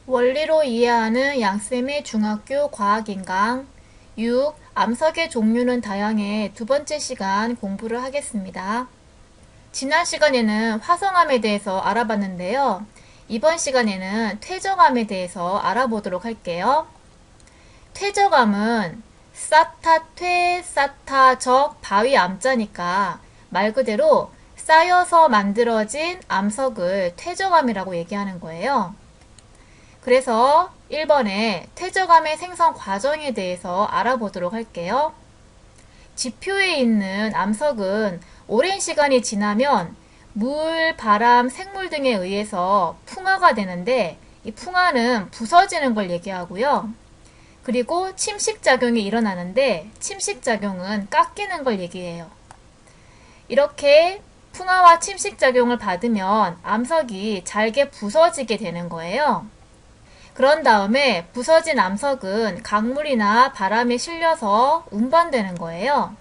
원리로 이해하는 양쌤의 중학교 과학인강 6. 암석의 종류는 다양해 두 번째 시간 공부를 하겠습니다. 지난 시간에는 화성암에 대해서 알아봤는데요. 이번 시간에는 퇴적암에 대해서 알아보도록 할게요. 퇴적암은 쌓다퇴, 쌓다적, 바위 암자니까 말 그대로 쌓여서 만들어진 암석을 퇴적암이라고 얘기하는 거예요. 그래서 1번에 퇴적암의 생성 과정에 대해서 알아보도록 할게요. 지표에 있는 암석은 오랜 시간이 지나면 물, 바람, 생물 등에 의해서 풍화가 되는데 이 풍화는 부서지는 걸 얘기하고요. 그리고 침식작용이 일어나는데 침식작용은 깎이는 걸 얘기해요. 이렇게 풍화와 침식작용을 받으면 암석이 잘게 부서지게 되는 거예요. 그런 다음에 부서진 암석은 강물이나 바람에 실려서 운반되는 거예요.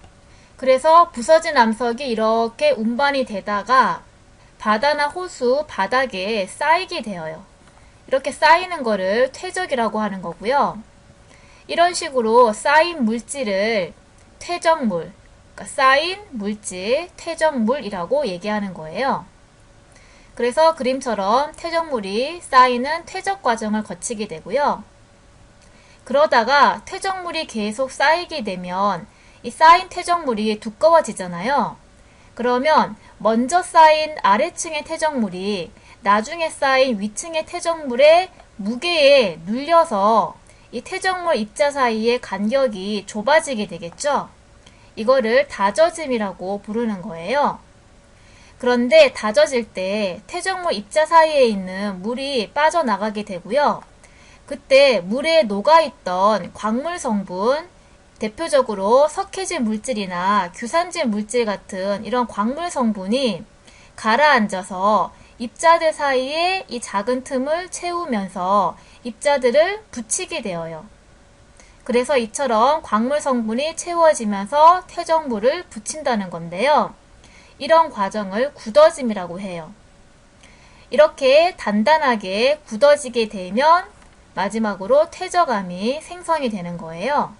그래서 부서진 암석이 이렇게 운반이 되다가 바다나 호수 바닥에 쌓이게 되어요. 이렇게 쌓이는 거를 퇴적이라고 하는 거고요. 이런 식으로 쌓인 물질을 퇴적물, 그러니까 쌓인 물질, 퇴적물이라고 얘기하는 거예요. 그래서 그림처럼 퇴적물이 쌓이는 퇴적 과정을 거치게 되고요. 그러다가 퇴적물이 계속 쌓이게 되면 이 쌓인 퇴적물이 두꺼워지잖아요. 그러면 먼저 쌓인 아래층의 퇴적물이 나중에 쌓인 위층의 퇴적물의 무게에 눌려서 이 퇴적물 입자 사이의 간격이 좁아지게 되겠죠. 이거를 다져짐이라고 부르는 거예요. 그런데 다져질 때 퇴적물 입자 사이에 있는 물이 빠져나가게 되고요. 그때 물에 녹아있던 광물 성분, 대표적으로 석회질 물질이나 규산질 물질 같은 이런 광물 성분이 가라앉아서 입자들 사이에 이 작은 틈을 채우면서 입자들을 붙이게 되어요. 그래서 이처럼 광물 성분이 채워지면서 퇴적물을 붙인다는 건데요. 이런 과정을 굳어짐이라고 해요. 이렇게 단단하게 굳어지게 되면 마지막으로 퇴적암이 생성이 되는 거예요.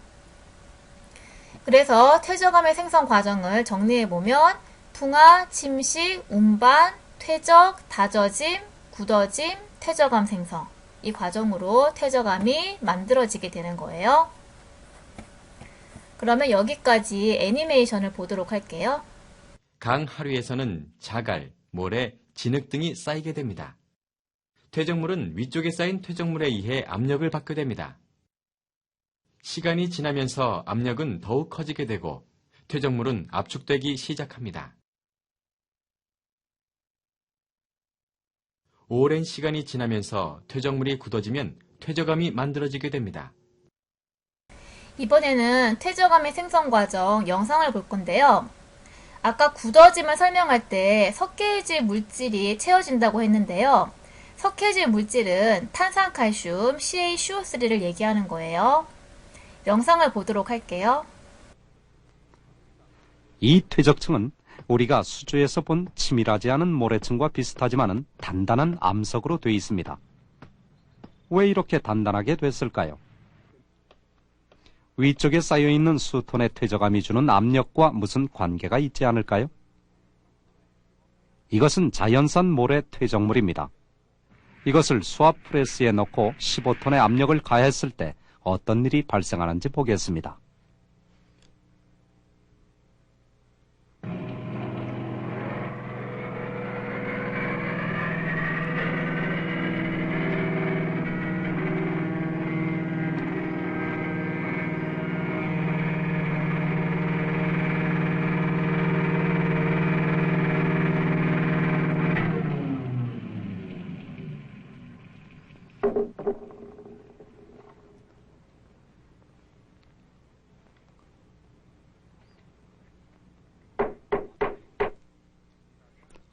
그래서 퇴적암의 생성 과정을 정리해보면 풍화, 침식, 운반, 퇴적, 다져짐, 굳어짐, 퇴적암 생성 이 과정으로 퇴적암이 만들어지게 되는 거예요. 그러면 여기까지 애니메이션을 보도록 할게요. 강 하류에서는 자갈, 모래, 진흙 등이 쌓이게 됩니다. 퇴적물은 위쪽에 쌓인 퇴적물에 의해 압력을 받게 됩니다. 시간이 지나면서 압력은 더욱 커지게 되고 퇴적물은 압축되기 시작합니다. 오랜 시간이 지나면서 퇴적물이 굳어지면 퇴적암이 만들어지게 됩니다. 이번에는 퇴적암의 생성 과정 영상을 볼 건데요. 아까 굳어짐을 설명할 때 석회질 물질이 채워진다고 했는데요. 석회질 물질은 탄산칼슘 CaCO3를 얘기하는 거예요. 영상을 보도록 할게요. 이 퇴적층은 우리가 수조에서 본 치밀하지 않은 모래층과 비슷하지만은 단단한 암석으로 되어 있습니다. 왜 이렇게 단단하게 됐을까요? 위쪽에 쌓여있는 수톤의 퇴적암이 주는 압력과 무슨 관계가 있지 않을까요? 이것은 자연산 모래 퇴적물입니다. 이것을 수압 프레스에 넣고 15톤의 압력을 가했을 때 어떤 일이 발생하는지 보겠습니다.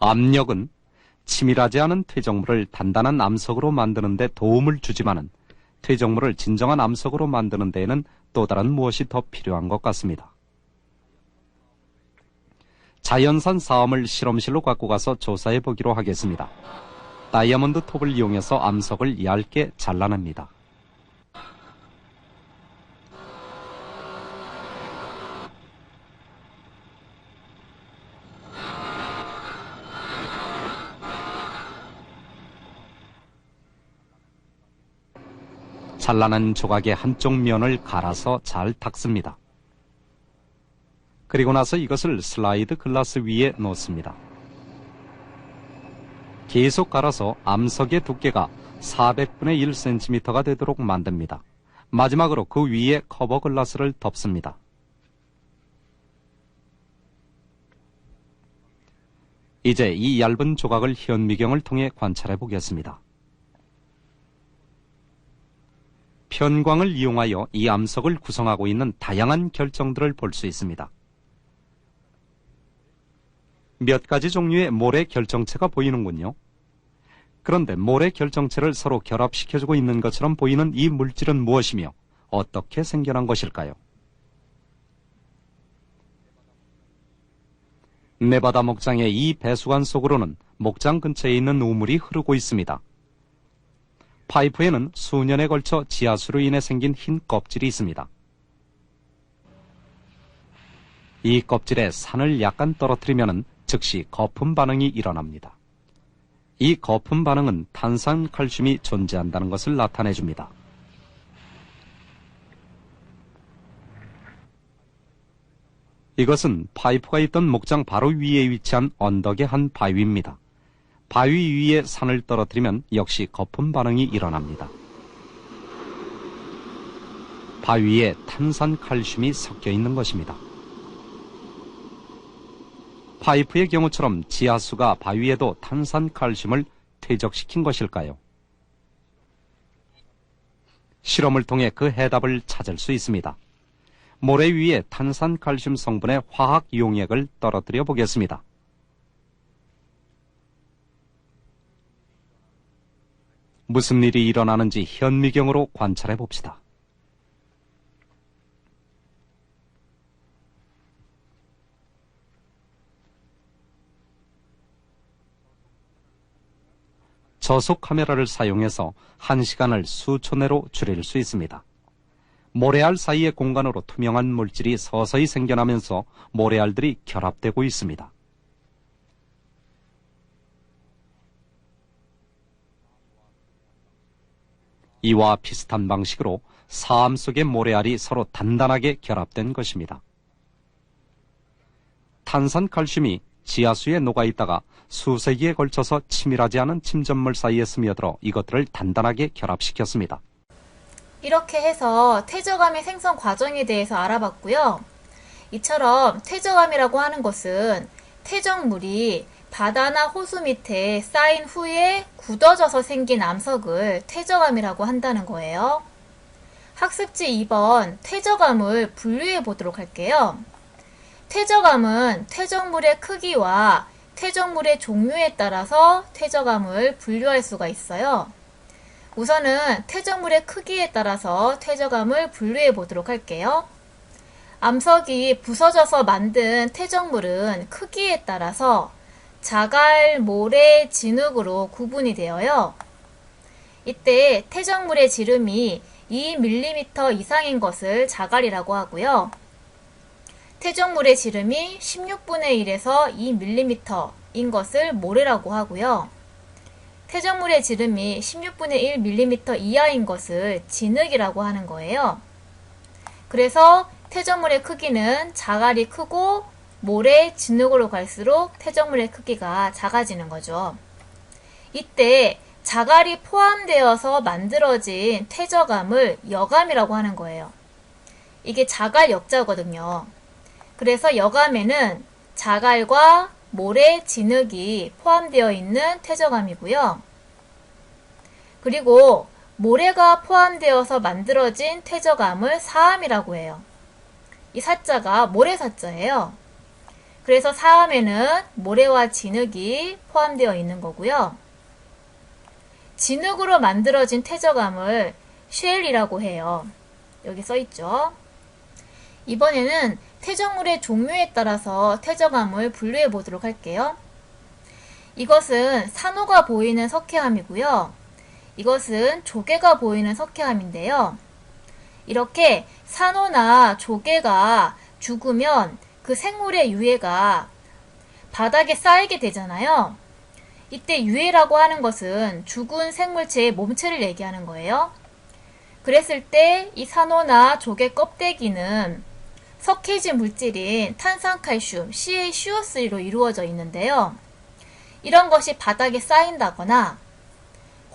압력은 치밀하지 않은 퇴적물을 단단한 암석으로 만드는 데 도움을 주지만은 퇴적물을 진정한 암석으로 만드는 데에는 또 다른 무엇이 더 필요한 것 같습니다. 자연산 사암을 실험실로 갖고 가서 조사해 보기로 하겠습니다. 다이아몬드 톱을 이용해서 암석을 얇게 잘라냅니다. 잘라낸 조각의 한쪽 면을 갈아서 잘 닦습니다. 그리고 나서 이것을 슬라이드 글라스 위에 놓습니다. 계속 갈아서 암석의 두께가 400분의 1cm가 되도록 만듭니다. 마지막으로 그 위에 커버 글라스를 덮습니다. 이제 이 얇은 조각을 현미경을 통해 관찰해 보겠습니다. 편광을 이용하여 이 암석을 구성하고 있는 다양한 결정들을 볼 수 있습니다. 몇 가지 종류의 모래 결정체가 보이는군요. 그런데 모래 결정체를 서로 결합시켜주고 있는 것처럼 보이는 이 물질은 무엇이며 어떻게 생겨난 것일까요? 네바다 목장의 이 배수관 속으로는 목장 근처에 있는 우물이 흐르고 있습니다. 파이프에는 수년에 걸쳐 지하수로 인해 생긴 흰 껍질이 있습니다. 이 껍질에 산을 약간 떨어뜨리면 즉시 거품 반응이 일어납니다. 이 거품 반응은 탄산칼슘이 존재한다는 것을 나타내줍니다. 이것은 파이프가 있던 목장 바로 위에 위치한 언덕의 한 바위입니다. 바위 위에 산을 떨어뜨리면 역시 거품 반응이 일어납니다. 바위에 탄산칼슘이 섞여 있는 것입니다. 파이프의 경우처럼 지하수가 바위에도 탄산칼슘을 퇴적시킨 것일까요? 실험을 통해 그 해답을 찾을 수 있습니다. 모래 위에 탄산칼슘 성분의 화학 용액을 떨어뜨려 보겠습니다. 무슨 일이 일어나는지 현미경으로 관찰해 봅시다. 저속 카메라를 사용해서 1시간을 수초 내로 줄일 수 있습니다. 모래알 사이의 공간으로 투명한 물질이 서서히 생겨나면서 모래알들이 결합되고 있습니다. 이와 비슷한 방식으로 사암 속의 모래알이 서로 단단하게 결합된 것입니다. 탄산칼슘이 지하수에 녹아있다가 수세기에 걸쳐서 치밀하지 않은 침전물 사이에 스며들어 이것들을 단단하게 결합시켰습니다. 이렇게 해서 퇴적암의 생성 과정에 대해서 알아봤고요. 이처럼 퇴적암이라고 하는 것은 퇴적물이 바다나 호수 밑에 쌓인 후에 굳어져서 생긴 암석을 퇴적암이라고 한다는 거예요. 학습지 2번 퇴적암을 분류해 보도록 할게요. 퇴적암은 퇴적물의 크기와 퇴적물의 종류에 따라서 퇴적암을 분류할 수가 있어요. 우선은 퇴적물의 크기에 따라서 퇴적암을 분류해 보도록 할게요. 암석이 부서져서 만든 퇴적물은 크기에 따라서 자갈, 모래, 진흙으로 구분이 되어요. 이때 퇴적물의 지름이 2mm 이상인 것을 자갈이라고 하고요. 퇴적물의 지름이 16분의 1에서 2mm인 것을 모래라고 하고요. 퇴적물의 지름이 16분의 1mm 이하인 것을 진흙이라고 하는 거예요. 그래서 퇴적물의 크기는 자갈이 크고 모래, 진흙으로 갈수록 퇴적물의 크기가 작아지는 거죠. 이때 자갈이 포함되어서 만들어진 퇴적암을 여감이라고 하는 거예요. 이게 자갈 역자거든요. 그래서 여감에는 자갈과 모래, 진흙이 포함되어 있는 퇴적암이고요. 그리고 모래가 포함되어서 만들어진 퇴적암을 사암이라고 해요. 이 사자가 모래사자예요. 그래서 사암에는 모래와 진흙이 포함되어 있는 거고요. 진흙으로 만들어진 퇴적암을 쉘이라고 해요. 여기 써있죠. 이번에는 퇴적물의 종류에 따라서 퇴적암을 분류해 보도록 할게요. 이것은 산호가 보이는 석회암이고요. 이것은 조개가 보이는 석회암인데요. 이렇게 산호나 조개가 죽으면 그 생물의 유해가 바닥에 쌓이게 되잖아요. 이때 유해라고 하는 것은 죽은 생물체의 몸체를 얘기하는 거예요. 그랬을 때 이 산호나 조개 껍데기는 석회질 물질인 탄산칼슘 CaCO3로 이루어져 있는데요. 이런 것이 바닥에 쌓인다거나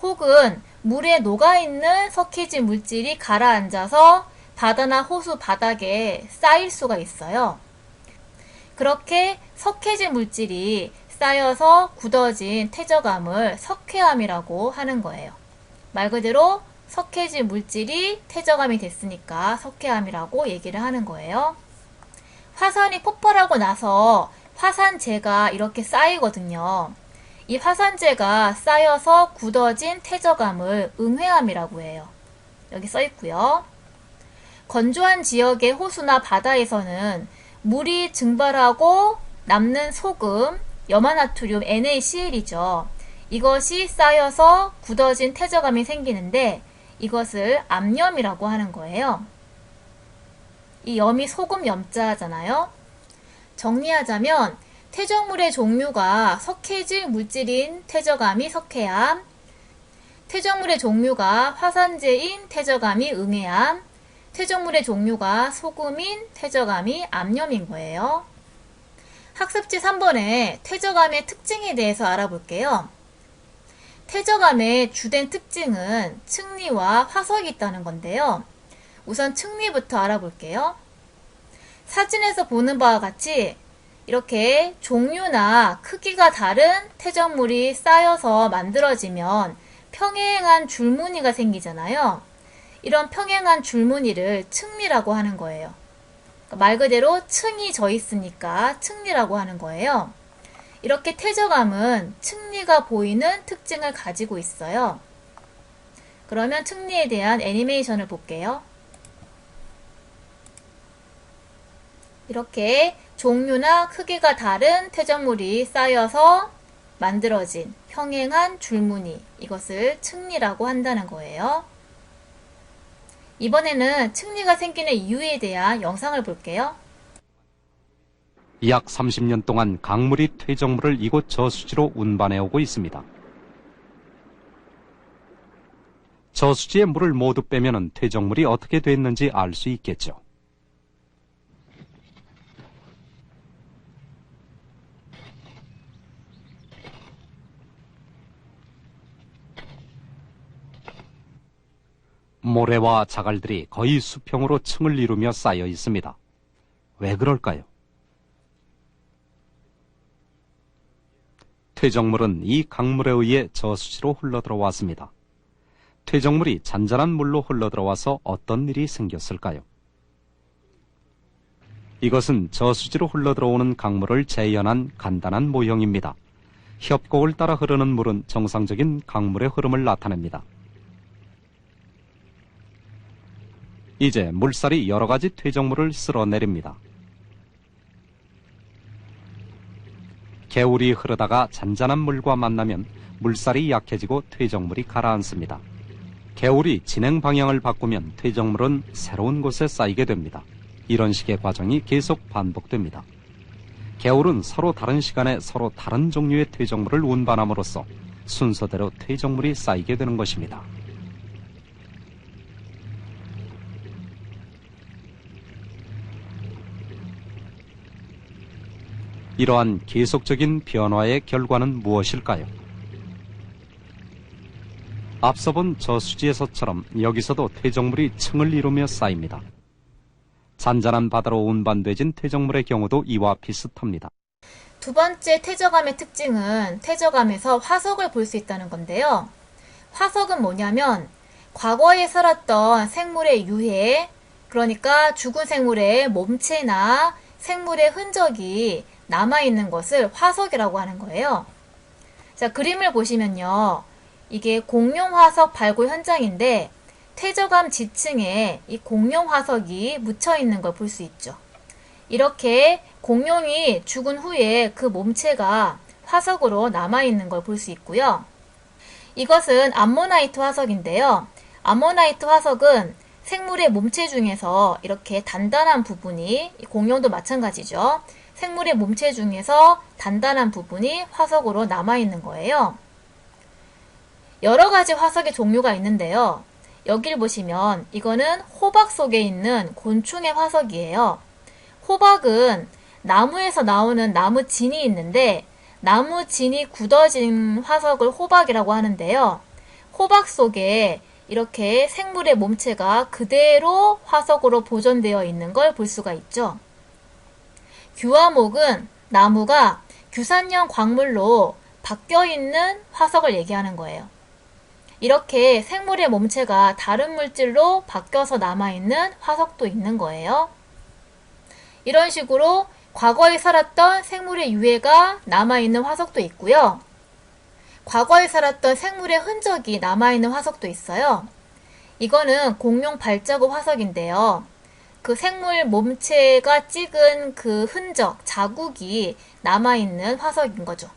혹은 물에 녹아있는 석회질 물질이 가라앉아서 바다나 호수 바닥에 쌓일 수가 있어요. 그렇게 석회질 물질이 쌓여서 굳어진 퇴적암을 석회암이라고 하는 거예요. 말 그대로 석회질 물질이 퇴적암이 됐으니까 석회암이라고 얘기를 하는 거예요. 화산이 폭발하고 나서 화산재가 이렇게 쌓이거든요. 이 화산재가 쌓여서 굳어진 퇴적암을 응회암이라고 해요. 여기 써 있고요. 건조한 지역의 호수나 바다에서는 물이 증발하고 남는 소금, 염화나트륨 NaCl이죠. 이것이 쌓여서 굳어진 퇴적암이 생기는데 이것을 암염이라고 하는 거예요. 이 염이 소금 염자잖아요. 정리하자면 퇴적물의 종류가 석회질 물질인 퇴적암이 석회암, 퇴적물의 종류가 화산재인 퇴적암이 응회암, 퇴적물의 종류가 소금인 퇴적암이 암염인 거예요. 학습지 3번에 퇴적암의 특징에 대해서 알아볼게요. 퇴적암의 주된 특징은 층리와 화석이 있다는 건데요. 우선 층리부터 알아볼게요. 사진에서 보는 바와 같이 이렇게 종류나 크기가 다른 퇴적물이 쌓여서 만들어지면 평행한 줄무늬가 생기잖아요. 이런 평행한 줄무늬를 층리라고 하는 거예요. 말 그대로 층이 져 있으니까 층리라고 하는 거예요. 이렇게 퇴적암은 층리가 보이는 특징을 가지고 있어요. 그러면 층리에 대한 애니메이션을 볼게요. 이렇게 종류나 크기가 다른 퇴적물이 쌓여서 만들어진 평행한 줄무늬, 이것을 층리라고 한다는 거예요. 이번에는 층리가 생기는 이유에 대한 영상을 볼게요. 약 30년 동안 강물이 퇴적물을 이곳 저수지로 운반해오고 있습니다. 저수지의 물을 모두 빼면 퇴적물이 어떻게 됐는지 알 수 있겠죠. 모래와 자갈들이 거의 수평으로 층을 이루며 쌓여 있습니다. 왜 그럴까요? 퇴적물은 이 강물에 의해 저수지로 흘러들어왔습니다. 퇴적물이 잔잔한 물로 흘러들어와서 어떤 일이 생겼을까요? 이것은 저수지로 흘러들어오는 강물을 재현한 간단한 모형입니다. 협곡을 따라 흐르는 물은 정상적인 강물의 흐름을 나타냅니다. 이제 물살이 여러 가지 퇴적물을 쓸어내립니다. 개울이 흐르다가 잔잔한 물과 만나면 물살이 약해지고 퇴적물이 가라앉습니다. 개울이 진행 방향을 바꾸면 퇴적물은 새로운 곳에 쌓이게 됩니다. 이런 식의 과정이 계속 반복됩니다. 개울은 서로 다른 시간에 서로 다른 종류의 퇴적물을 운반함으로써 순서대로 퇴적물이 쌓이게 되는 것입니다. 이러한 계속적인 변화의 결과는 무엇일까요? 앞서 본 저수지에서처럼 여기서도 퇴적물이 층을 이루며 쌓입니다. 잔잔한 바다로 운반되진 퇴적물의 경우도 이와 비슷합니다. 두 번째 퇴적암의 특징은 퇴적암에서 화석을 볼 수 있다는 건데요. 화석은 뭐냐면 과거에 살았던 생물의 유해, 그러니까 죽은 생물의 몸체나 생물의 흔적이 남아있는 것을 화석이라고 하는 거예요. 자, 그림을 보시면요. 이게 공룡 화석 발굴 현장인데 퇴적암 지층에 이 공룡 화석이 묻혀있는 걸 볼 수 있죠. 이렇게 공룡이 죽은 후에 그 몸체가 화석으로 남아있는 걸 볼 수 있고요. 이것은 암모나이트 화석인데요. 암모나이트 화석은 생물의 몸체 중에서 이렇게 단단한 부분이, 공룡도 마찬가지죠. 생물의 몸체 중에서 단단한 부분이 화석으로 남아있는 거예요. 여러 가지 화석의 종류가 있는데요. 여기를 보시면 이거는 호박 속에 있는 곤충의 화석이에요. 호박은 나무에서 나오는 나무 진이 있는데 나무 진이 굳어진 화석을 호박이라고 하는데요. 호박 속에 이렇게 생물의 몸체가 그대로 화석으로 보존되어 있는 걸 볼 수가 있죠. 규화목은 나무가 규산형 광물로 바뀌어 있는 화석을 얘기하는 거예요. 이렇게 생물의 몸체가 다른 물질로 바뀌어서 남아있는 화석도 있는 거예요. 이런 식으로 과거에 살았던 생물의 유해가 남아있는 화석도 있고요. 과거에 살았던 생물의 흔적이 남아있는 화석도 있어요. 이거는 공룡 발자국 화석인데요. 그 생물 몸체가 찍은 그 흔적, 자국이 남아있는 화석인 거죠.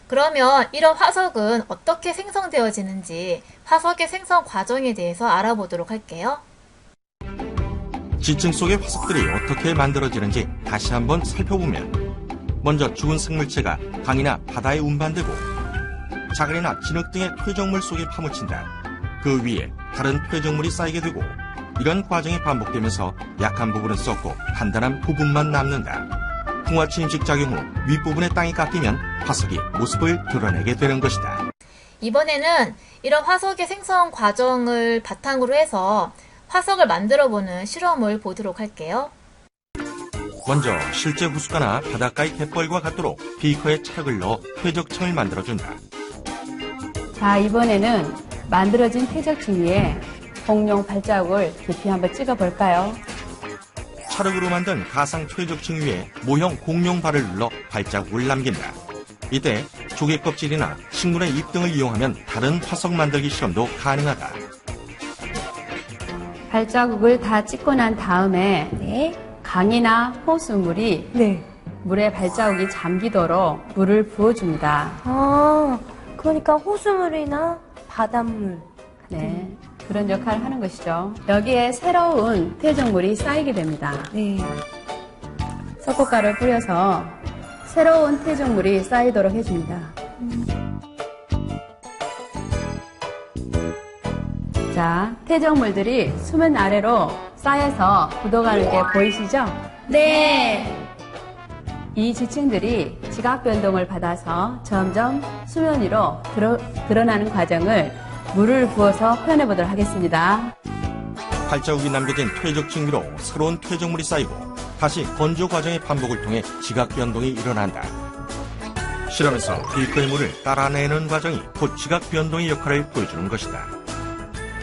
그러면 이런 화석은 어떻게 생성되어지는지 화석의 생성 과정에 대해서 알아보도록 할게요. 지층 속의 화석들이 어떻게 만들어지는지 다시 한번 살펴보면 먼저 죽은 생물체가 강이나 바다에 운반되고 자갈이나 진흙 등의 퇴적물 속에 파묻힌다. 그 위에 다른 퇴적물이 쌓이게 되고 이런 과정이 반복되면서 약한 부분은 썩고 단단한 부분만 남는다. 풍화 침식 작용 후 윗부분의 땅이 깎이면 화석이 모습을 드러내게 되는 것이다. 이번에는 이런 화석의 생성 과정을 바탕으로 해서 화석을 만들어보는 실험을 보도록 할게요. 먼저 실제 호숫가나 바닷가의 갯벌과 같도록 비커에 찰흙을 넣어 퇴적층을 만들어준다. 자, 이번에는 만들어진 퇴적층 위에 공룡 발자국을 깊이 한번 찍어볼까요? 찰흙으로 만든 가상 퇴적층 위에 모형 공룡 발을 눌러 발자국을 남긴다. 이때 조개 껍질이나 식물의 잎 등을 이용하면 다른 화석 만들기 실험도 가능하다. 발자국을 다 찍고 난 다음에 강이나 호수물이 물에 발자국이 잠기도록 물을 부어줍니다. 아, 그러니까 호수물이나 바닷물. 네, 그런 역할을 하는 것이죠. 여기에 새로운 퇴적물이 쌓이게 됩니다. 네. 석고가루를 뿌려서 새로운 퇴적물이 쌓이도록 해줍니다. 자, 퇴적물들이 수면 아래로 쌓여서 굳어가는 게 보이시죠? 네. 이 지층들이 지각 변동을 받아서 점점 수면 위로 드러나는 과정을 물을 부어서 표현해 보도록 하겠습니다. 발자국이 남겨진 퇴적층 위로 새로운 퇴적물이 쌓이고 다시 건조 과정의 반복을 통해 지각 변동이 일어난다. 실험에서 비커의 물을 따라내는 과정이 곧 지각 변동의 역할을 보여주는 것이다.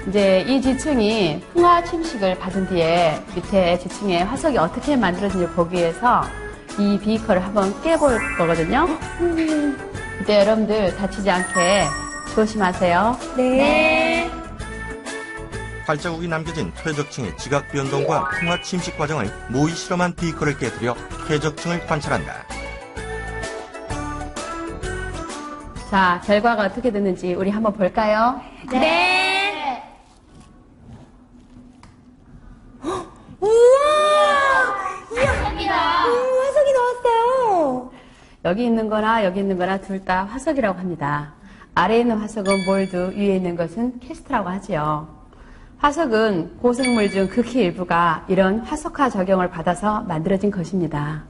이제 이 지층이 풍화 침식을 받은 뒤에 밑에 지층에 화석이 어떻게 만들어진지 보기 위해서 이 비커를 한번 깨볼 거거든요. 그때 여러분들 다치지 않게 조심하세요. 네. 발자국이 남겨진 퇴적층의 지각 변동과 풍화 침식 과정을 모의 실험한 비커를 깨뜨려 퇴적층을 관찰한다. 자, 결과가 어떻게 됐는지 우리 한번 볼까요? 네. 우와! 화석이 나왔어요. 여기 있는 거나 여기 있는 거나 둘 다 화석이라고 합니다. 아래에 있는 화석은 몰드, 위에 있는 것은 캐스트라고 하지요. 화석은 고생물 중 극히 일부가 이런 화석화 작용을 받아서 만들어진 것입니다.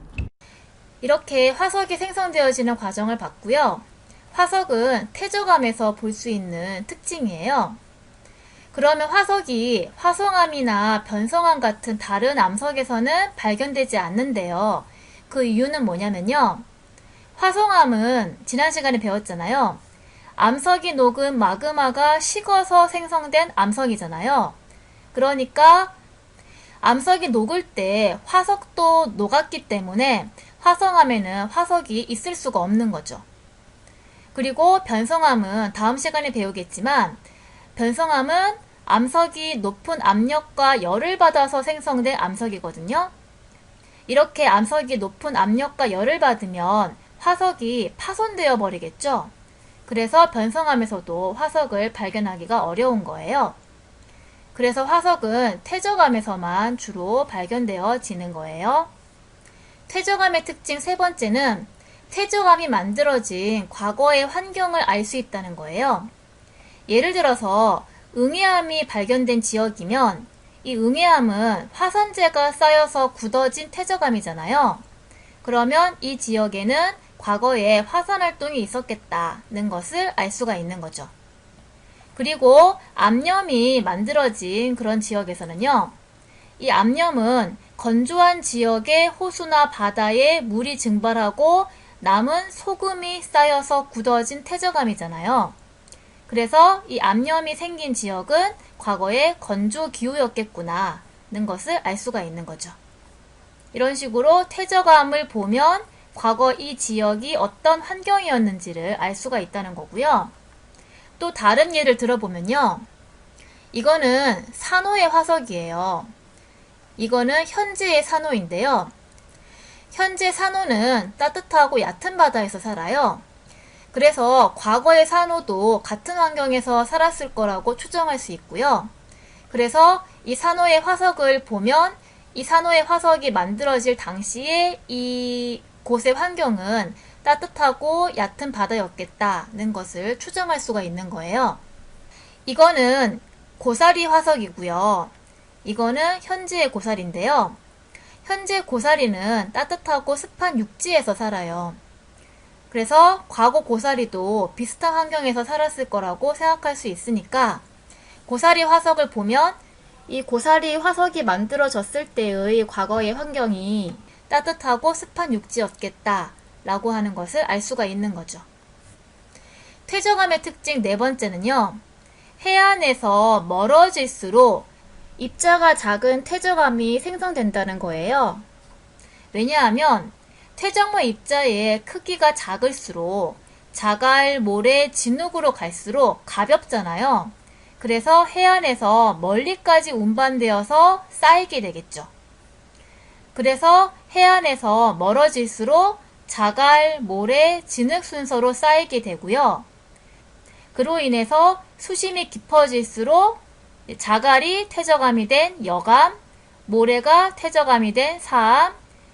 이렇게 화석이 생성되어지는 과정을 봤고요. 화석은 퇴적암에서 볼 수 있는 특징이에요. 그러면 화석이 화성암이나 변성암 같은 다른 암석에서는 발견되지 않는데요. 그 이유는 뭐냐면요. 화성암은 지난 시간에 배웠잖아요. 암석이 녹은 마그마가 식어서 생성된 암석이잖아요. 그러니까 암석이 녹을 때 화석도 녹았기 때문에 화성암에는 화석이 있을 수가 없는 거죠. 그리고 변성암은 다음 시간에 배우겠지만 변성암은 암석이 높은 압력과 열을 받아서 생성된 암석이거든요. 이렇게 암석이 높은 압력과 열을 받으면 화석이 파손되어 버리겠죠. 그래서 변성암에서도 화석을 발견하기가 어려운 거예요. 그래서 화석은 퇴적암에서만 주로 발견되어지는 거예요. 퇴적암의 특징 세 번째는 퇴적암이 만들어진 과거의 환경을 알 수 있다는 거예요. 예를 들어서 응애암이 발견된 지역이면 이 응애암은 화산재가 쌓여서 굳어진 퇴적암이잖아요. 그러면 이 지역에는 과거에 화산활동이 있었겠다는 것을 알 수가 있는 거죠. 그리고 암염이 만들어진 그런 지역에서는요, 이 암염은 건조한 지역의 호수나 바다에 물이 증발하고 남은 소금이 쌓여서 굳어진 퇴적암이잖아요. 그래서 이 암염이 생긴 지역은 과거에 건조 기후였겠구나는 것을 알 수가 있는 거죠. 이런 식으로 퇴적암을 보면 과거 이 지역이 어떤 환경이었는지를 알 수가 있다는 거고요. 또 다른 예를 들어보면요. 이거는 산호의 화석이에요. 이거는 현재의 산호인데요. 현재 산호는 따뜻하고 얕은 바다에서 살아요. 그래서 과거의 산호도 같은 환경에서 살았을 거라고 추정할 수 있고요. 그래서 이 산호의 화석을 보면 이 산호의 화석이 만들어질 당시에 이 곳의 환경은 따뜻하고 얕은 바다였겠다는 것을 추정할 수가 있는 거예요. 이거는 고사리 화석이고요. 이거는 현재의 고사리인데요. 현재 고사리는 따뜻하고 습한 육지에서 살아요. 그래서 과거 고사리도 비슷한 환경에서 살았을 거라고 생각할 수 있으니까 고사리 화석을 보면 이 고사리 화석이 만들어졌을 때의 과거의 환경이 따뜻하고 습한 육지였겠다라고 하는 것을 알 수가 있는 거죠. 퇴적암의 특징 네 번째는요. 해안에서 멀어질수록 입자가 작은 퇴적암이 생성된다는 거예요. 왜냐하면 퇴적물 입자의 크기가 작을수록 자갈, 모래, 진흙으로 갈수록 가볍잖아요. 그래서 해안에서 멀리까지 운반되어서 쌓이게 되겠죠. 그래서 해안에서 멀어질수록 자갈, 모래, 진흙 순서로 쌓이게 되고요. 그로 인해서 수심이 깊어질수록 자갈이 퇴적암이 된 여암, 모래가 퇴적암이 된 사암,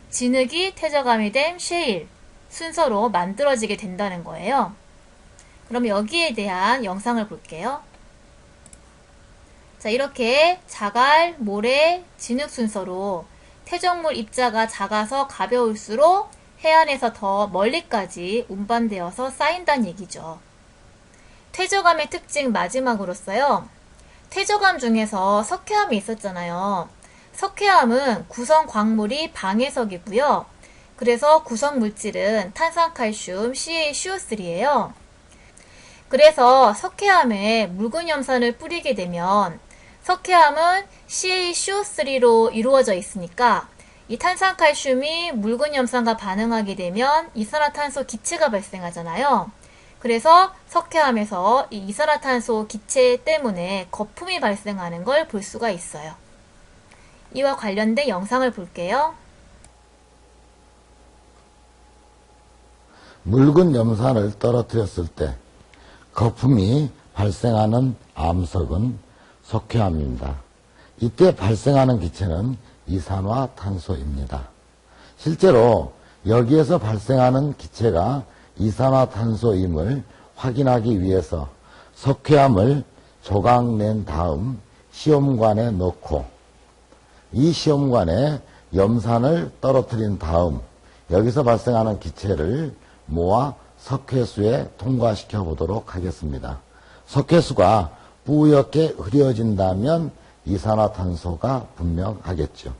진흙이 퇴적암이 된 셰일 순서로 만들어지게 된다는 거예요. 그럼 여기에 대한 영상을 볼게요. 자, 이렇게 자갈, 모래, 진흙 순서로 퇴적물 입자가 작아서 가벼울수록 해안에서 더 멀리까지 운반되어서 쌓인다는 얘기죠. 퇴적암의 특징 마지막으로서요. 퇴적암 중에서 석회암이 있었잖아요. 석회암은 구성 광물이 방해석이고요. 그래서 구성 물질은 탄산칼슘 CaCO3예요. 그래서 석회암에 묽은 염산을 뿌리게 되면 석회암은 CaCO3로 이루어져 있으니까 이 탄산칼슘이 묽은 염산과 반응하게 되면 이산화탄소 기체가 발생하잖아요. 그래서 석회암에서 이 이산화탄소 기체 때문에 거품이 발생하는 걸 볼 수가 있어요. 이와 관련된 영상을 볼게요. 묽은 염산을 떨어뜨렸을 때 거품이 발생하는 암석은 석회암입니다. 이때 발생하는 기체는 이산화탄소입니다. 실제로 여기에서 발생하는 기체가 이산화탄소임을 확인하기 위해서 석회암을 조각낸 다음 시험관에 넣고 이 시험관에 염산을 떨어뜨린 다음 여기서 발생하는 기체를 모아 석회수에 통과시켜 보도록 하겠습니다. 석회수가 뿌옇게 흐려진다면 이산화탄소가 분명하겠죠.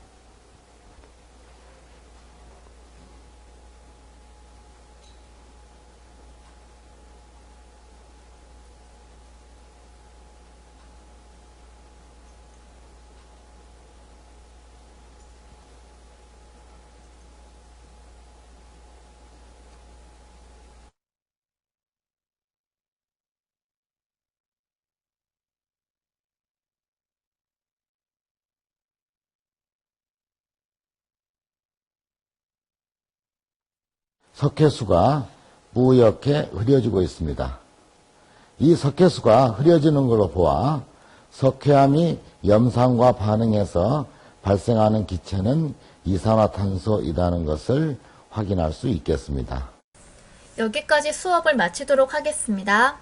석회수가 뿌옇게 흐려지고 있습니다. 이 석회수가 흐려지는 걸로 보아 석회암이 염산과 반응해서 발생하는 기체는 이산화탄소이라는 것을 확인할 수 있겠습니다. 여기까지 수업을 마치도록 하겠습니다.